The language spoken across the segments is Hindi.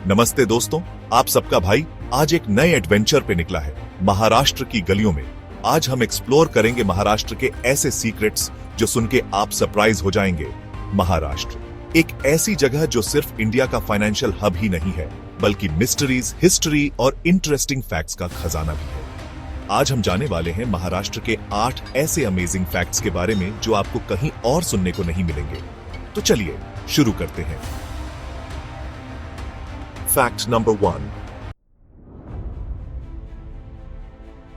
नमस्ते दोस्तों, आप सबका भाई आज एक नए एडवेंचर पे निकला है महाराष्ट्र की गलियों में। आज हम एक्सप्लोर करेंगे महाराष्ट्र के ऐसे सीक्रेट्स जो सुन के आप सरप्राइज हो जाएंगे। महाराष्ट्र एक ऐसी जगह जो सिर्फ इंडिया का फाइनेंशियल हब ही नहीं है, बल्कि मिस्ट्रीज, हिस्ट्री और इंटरेस्टिंग फैक्ट्स का खजाना भी है। आज हम जाने वाले हैं महाराष्ट्र के 8 ऐसे अमेजिंग फैक्ट्स के बारे में जो आपको कहीं और सुनने को नहीं मिलेंगे। तो चलिए शुरू करते हैं। Fact number 1।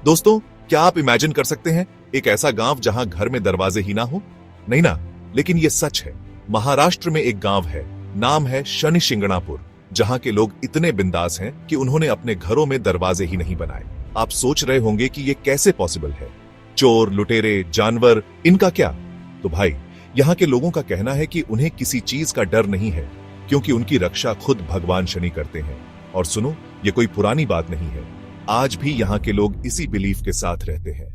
दोस्तों, क्या आप इमेजिन कर सकते हैं एक ऐसा गांव जहां घर में दरवाजे ही ना हो? नहीं ना, लेकिन यह सच है। महाराष्ट्र में एक गांव है, नाम है शनि शिंगणापुर, जहां के लोग इतने बिंदास हैं कि उन्होंने अपने घरों में दरवाजे ही नहीं बनाए। आप सोच रहे होंगे कि यह कैसे पॉसिबल है? चोर, लुटेरे, जानवर, इनका क्या? तो भाई, यहां के लोगों का कहना है कि उन्हें किसी चीज का डर नहीं है, क्योंकि उनकी रक्षा खुद भगवान शनि करते हैं। और सुनो, ये कोई पुरानी बात नहीं है। आज भी यहाँ के लोग इसी बिलीफ के साथ रहते हैं।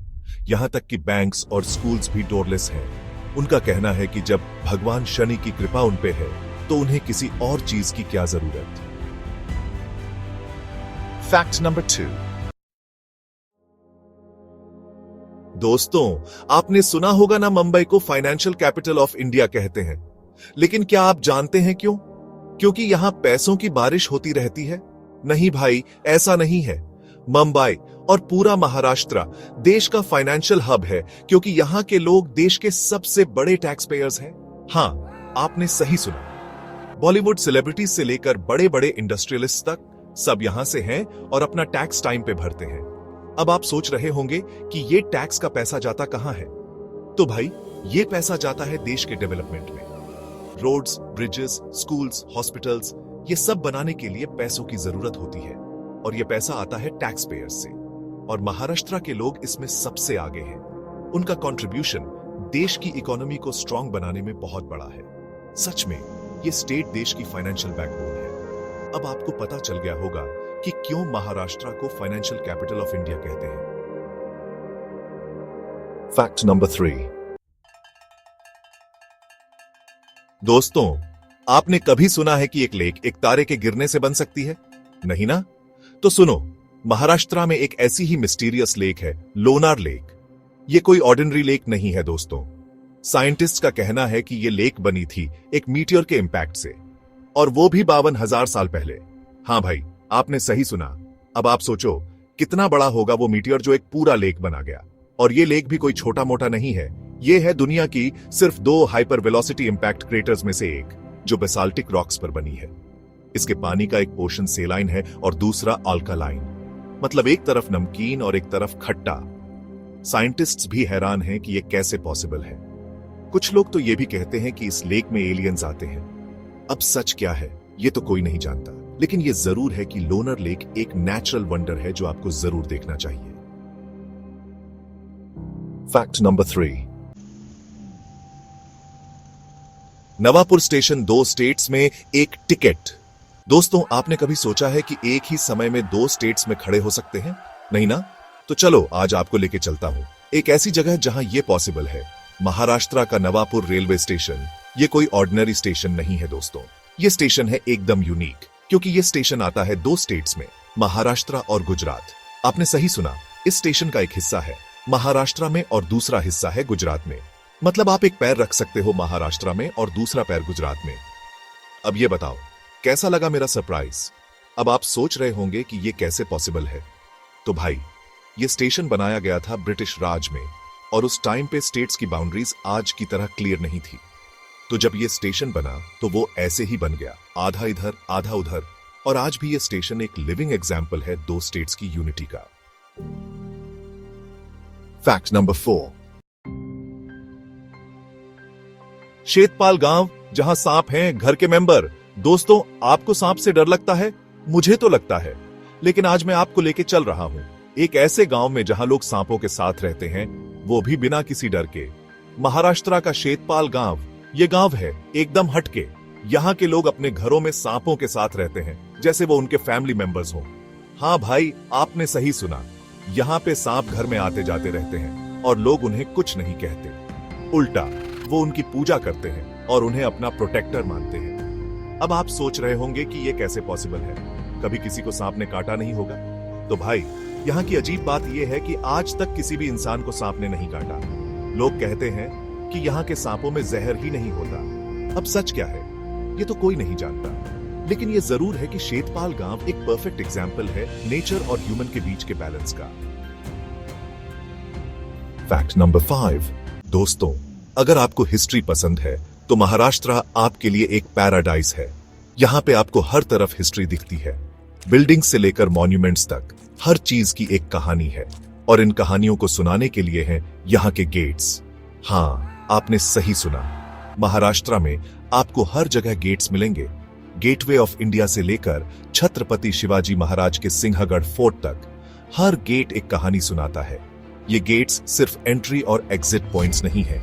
यहाँ तक कि बैंक्स और स्कूल्स भी डोरलेस हैं। उनका कहना है कि जब भगवान शनि की कृपा उन पे है, तो उन्हें किसी और चीज की क्या जरूरत। Fact number 2। दोस्तों, आपने सुना होगा ना, मुंबई को फाइनेंशियल कैपिटल ऑफ इंडिया कहते हैं। लेकिन क्या आप जानते हैं क्यों? क्योंकि यहां पैसों की बारिश होती रहती है? नहीं भाई, ऐसा नहीं है। मुंबई और पूरा महाराष्ट्र देश का फाइनेंशियल हब है, क्योंकि यहां के लोग देश के सबसे बड़े टैक्स पेयर्स हैं। हां, आपने सही सुना। बॉलीवुड सेलिब्रिटीज से लेकर बड़े बड़े इंडस्ट्रियलिस्ट तक सब यहां से हैं और अपना टैक्स टाइम पे भरते हैं। अब आप सोच रहे होंगे कि ये टैक्स का पैसा जाता कहां है? तो भाई, ये पैसा जाता है देश के डेवलपमेंट में। रोड्स, ब्रिजेस, स्कूल्स, हॉस्पिटल्स, ये सब बनाने के लिए पैसों की जरूरत होती है, और ये पैसा आता है टैक्स पेयर्स से। और महाराष्ट्र के लोग इसमें सबसे आगे हैं। उनका कंट्रीब्यूशन देश की इकोनॉमी को स्ट्रांग बनाने में बहुत बड़ा है। सच में ये स्टेट देश की फाइनेंशियल बैकबोन है। अब आपको पता चल गया होगा कि क्यों महाराष्ट्र को फाइनेंशियल कैपिटल ऑफ इंडिया कहते हैं। Fact number 3। दोस्तों, आपने कभी सुना है कि एक लेक एक तारे के गिरने से बन सकती है? नहीं ना? तो सुनो, महाराष्ट्र में एक ऐसी ही मिस्टीरियस लेक है, लोनार लेक। यह कोई ऑर्डिनरी लेक नहीं है दोस्तों। साइंटिस्ट का कहना है कि यह लेक बनी थी एक मीटियोर के इंपैक्ट से, और वो भी 52,000 साल पहले। हां भाई, आपने सही सुना। अब आप सोचो, कितना बड़ा होगा वो मीटियोर जो एक पूरा लेक बना गया। और ये लेक भी कोई छोटा मोटा नहीं है। ये है दुनिया की सिर्फ 2 हाइपर वेलोसिटी इंपैक्ट क्रेटर्स में से एक, जो बेसाल्टिक रॉक्स पर बनी है। इसके पानी का एक पोर्शन सेलाइन है और दूसरा अल्कालाइन, मतलब एक तरफ नमकीन और एक तरफ खट्टा। साइंटिस्ट्स भी हैरान हैं कि यह कैसे पॉसिबल है। कुछ लोग तो यह भी कहते हैं कि इस लेक में एलियंस आते हैं। अब सच क्या है, यह तो कोई नहीं जानता, लेकिन यह जरूर है कि लोनर लेक एक नेचुरल वंडर है जो आपको जरूर देखना चाहिए। Fact number 3। Navapur station 2 states में एक टिकट। दोस्तों, आपने कभी सोचा है कि एक ही समय में 2 स्टेट्स में खड़े हो सकते हैं? नहीं ना? तो चलो आज आपको लेके चलता हूं एक ऐसी जगह जहां यह पॉसिबल है। महाराष्ट्र का नवापुर रेलवे स्टेशन। यह कोई ऑर्डिनरी स्टेशन नहीं है दोस्तों। यह स्टेशन है एकदम यूनिक, क्योंकि यह स्टेशन आता है 2 स्टेट्स में, महाराष्ट्र और गुजरात। आपने सही सुना, इस स्टेशन का एक हिस्सा है महाराष्ट्र में और दूसरा हिस्सा है गुजरात में। मतलब आप एक पैर रख सकते हो महाराष्ट्र में और दूसरा पैर गुजरात में। अब ये बताओ, कैसा लगा मेरा सरप्राइज? अब आप सोच रहे होंगे कि ये कैसे पॉसिबल है। तो भाई, ये स्टेशन बनाया गया था ब्रिटिश राज में, और उस टाइम पे स्टेट्स की बाउंड्रीज आज की तरह क्लियर नहीं थी। तो जब ये स्टेशन बना तो वो ऐसे ही बन गया, आधा इधर आधा उधर। और आज भी ये स्टेशन एक लिविंग एग्जाम्पल है 2 स्टेट्स की यूनिटी का। Fact number 4। शेतपाल गांव, जहां सांप हैं घर के मेंबर। दोस्तों, आपको सांप से डर लगता है? मुझे तो लगता है, लेकिन आज मैं आपको लेके चल रहा हूं एक ऐसे गांव में जहां लोग सांपों के साथ रहते हैं, वो भी बिना किसी डर के। महाराष्ट्र का शेतपाल गांव। ये गांव है एकदम हटके। यहां के लोग अपने घरों में सांपों के साथ रहते हैं, जैसे वो उनके फैमिली मेंबर्स हों। हां भाई, आपने सही सुना। यहां पे सांप घर में आते जाते रहते हैं और लोग उन्हें कुछ नहीं कहते। उल्टा वो उनकी पूजा करते हैं और उन्हें अपना प्रोटेक्टर मानते हैं। अब आप सोच रहे होंगे कि यह कैसे पॉसिबल है, कभी किसी को सांप ने काटा नहीं होगा। तो भाई, यहाँ की अजीब बात यह है कि आज तक किसी भी इंसान को सांप ने नहीं काटा। लोग कहते हैं कि यहाँ के सांपों में जहर ही नहीं होता। अब सच क्या है, ये तो कोई नहीं जानता, लेकिन ये जरूर है कि शेतपाल गांव एक परफेक्ट एग्जाम्पल है नेचर और ह्यूमन के बीच के बैलेंस का। Fact number 5। दोस्तों, अगर आपको हिस्ट्री पसंद है तो महाराष्ट्र आपके लिए एक पैराडाइज है। यहाँ पे आपको हर तरफ हिस्ट्री दिखती है, बिल्डिंग से लेकर मॉन्यूमेंट्स तक हर चीज की एक कहानी है, और इन कहानियों को सुनाने के लिए हैं यहाँ के गेट्स। हाँ, आपने सही सुना, महाराष्ट्र में आपको हर जगह गेट्स मिलेंगे। गेटवे ऑफ इंडिया से लेकर छत्रपति शिवाजी महाराज के सिंहगढ़ फोर्ट तक हर गेट एक कहानी सुनाता है। ये गेट्स सिर्फ एंट्री और एग्जिट पॉइंट्स नहीं है,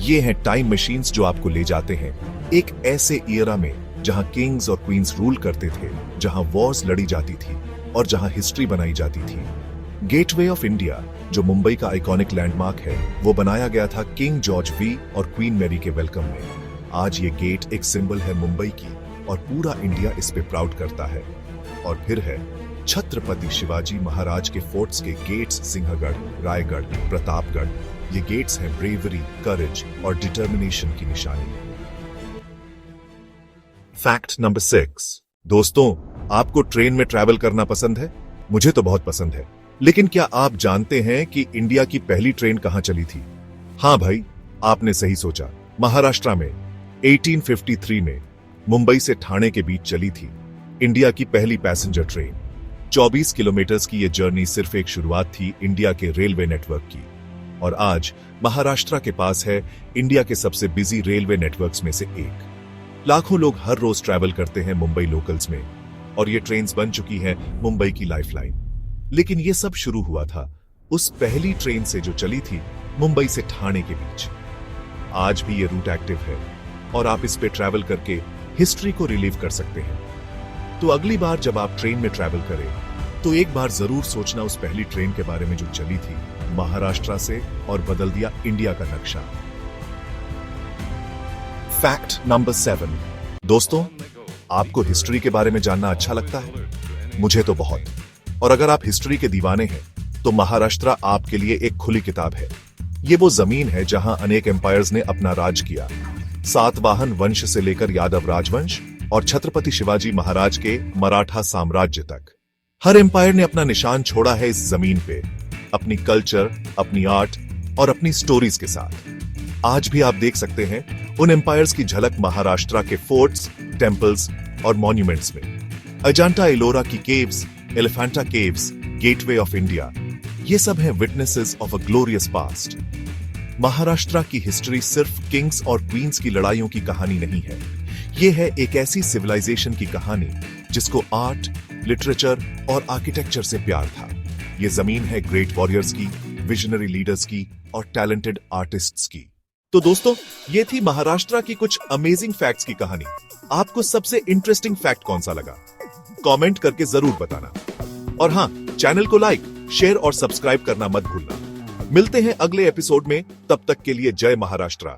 ये हैं टाइम मशीन्स जो आपको ले जाते हैं एक ऐसे ईरा में जहां किंग्स और क्वींस रूल करते थे, जहां वॉर्स लड़ी जाती थी और जहां हिस्ट्री बनाई जाती थी। गेटवे ऑफ इंडिया, जो मुंबई का आइकॉनिक लैंडमार्क है, वो बनाया गया था किंग जॉर्ज वी और क्वीन मैरी के वेलकम में। आज ये गेट एक सिंबल है मुंबई की, और पूरा इंडिया इस पे प्राउड करता है। और फिर है छत्रपति शिवाजी महाराज के फोर्ट्स के गेट्स, सिंहगढ़, रायगढ़, प्रतापगढ़। ये गेट्स हैं ब्रेवरी, करेज और डिटर्मिनेशन की निशानी। Fact number 6। दोस्तों, आपको ट्रेन में ट्रैवल करना पसंद है? मुझे तो बहुत पसंद है, लेकिन क्या आप जानते हैं कि इंडिया की पहली ट्रेन कहां चली थी? हाँ भाई, आपने सही सोचा, महाराष्ट्र में 1853 में मुंबई से ठाणे के बीच चली थी इंडिया की पहली पैसेंजर ट्रेन। 24 किलोमीटर की यह जर्नी सिर्फ एक शुरुआत थी इंडिया के रेलवे नेटवर्क की, और आज महाराष्ट्र के पास है इंडिया के सबसे बिजी रेलवे नेटवर्क्स में से एक। लाखों लोग हर रोज ट्रैवल करते हैं मुंबई लोकल्स में, और ये ट्रेन्स बन चुकी हैं मुंबई की लाइफलाइन। लेकिन ये सब शुरू हुआ था उस पहली ट्रेन से जो चली थी मुंबई से ठाणे के बीच। आज भी ये रूट एक्टिव है, और आप इस पे ट्रैवल करके हिस्ट्री को रिलीव कर सकते हैं। तो अगली बार जब आप ट्रेन में ट्रैवल करें तो एक बार जरूर सोचना उस पहली ट्रेन के बारे में जो चली थी महाराष्ट्र से और बदल दिया इंडिया का नक्शा। Fact number 7। दोस्तों, आपको हिस्ट्री के बारे में जानना अच्छा लगता है? मुझे तो बहुत। और अगर आप हिस्ट्री के दीवाने हैं तो महाराष्ट्र आपके लिए एक खुली किताब है। ये वो जमीन है जहां अनेक एम्पायर्स ने अपना राज किया, सातवाहन वंश से लेकर यादव राजवंश और छत्रपति शिवाजी महाराज के मराठा साम्राज्य तक। हर एम्पायर ने अपना निशान छोड़ा है इस जमीन पे, अपनी कल्चर, अपनी आर्ट और अपनी स्टोरीज के साथ। आज भी आप देख सकते हैं उन एम्पायर्स की झलक महाराष्ट्र के फोर्ट्स, टेम्पल्स और मॉन्यूमेंट्स में। अजांता एलोरा की caves, Elephanta caves, gateway of India, ये सब हैं witnesses of a glorious past. Maharashtra की हिस्ट्री सिर्फ किंग्स और क्वींस की लड़ाइयों की कहानी नहीं है, ये है एक ऐसी सिविलाइजेशन की कहानी जिसको आर्ट, लिटरेचर और आर्किटेक्चर से प्यार था। ये जमीन है ग्रेट वॉरियर्स की, विजनरी लीडर्स की और टैलेंटेड आर्टिस्ट्स की। तो दोस्तों, ये थी महाराष्ट्र की कुछ अमेजिंग फैक्ट्स की कहानी। आपको सबसे इंटरेस्टिंग फैक्ट कौन सा लगा? कमेंट करके जरूर बताना। और हाँ, चैनल को लाइक, शेयर और सब्सक्राइब करना मत भूलना। मिलते हैं अगले एपिसोड में, तब तक के लिए जय महाराष्ट्र।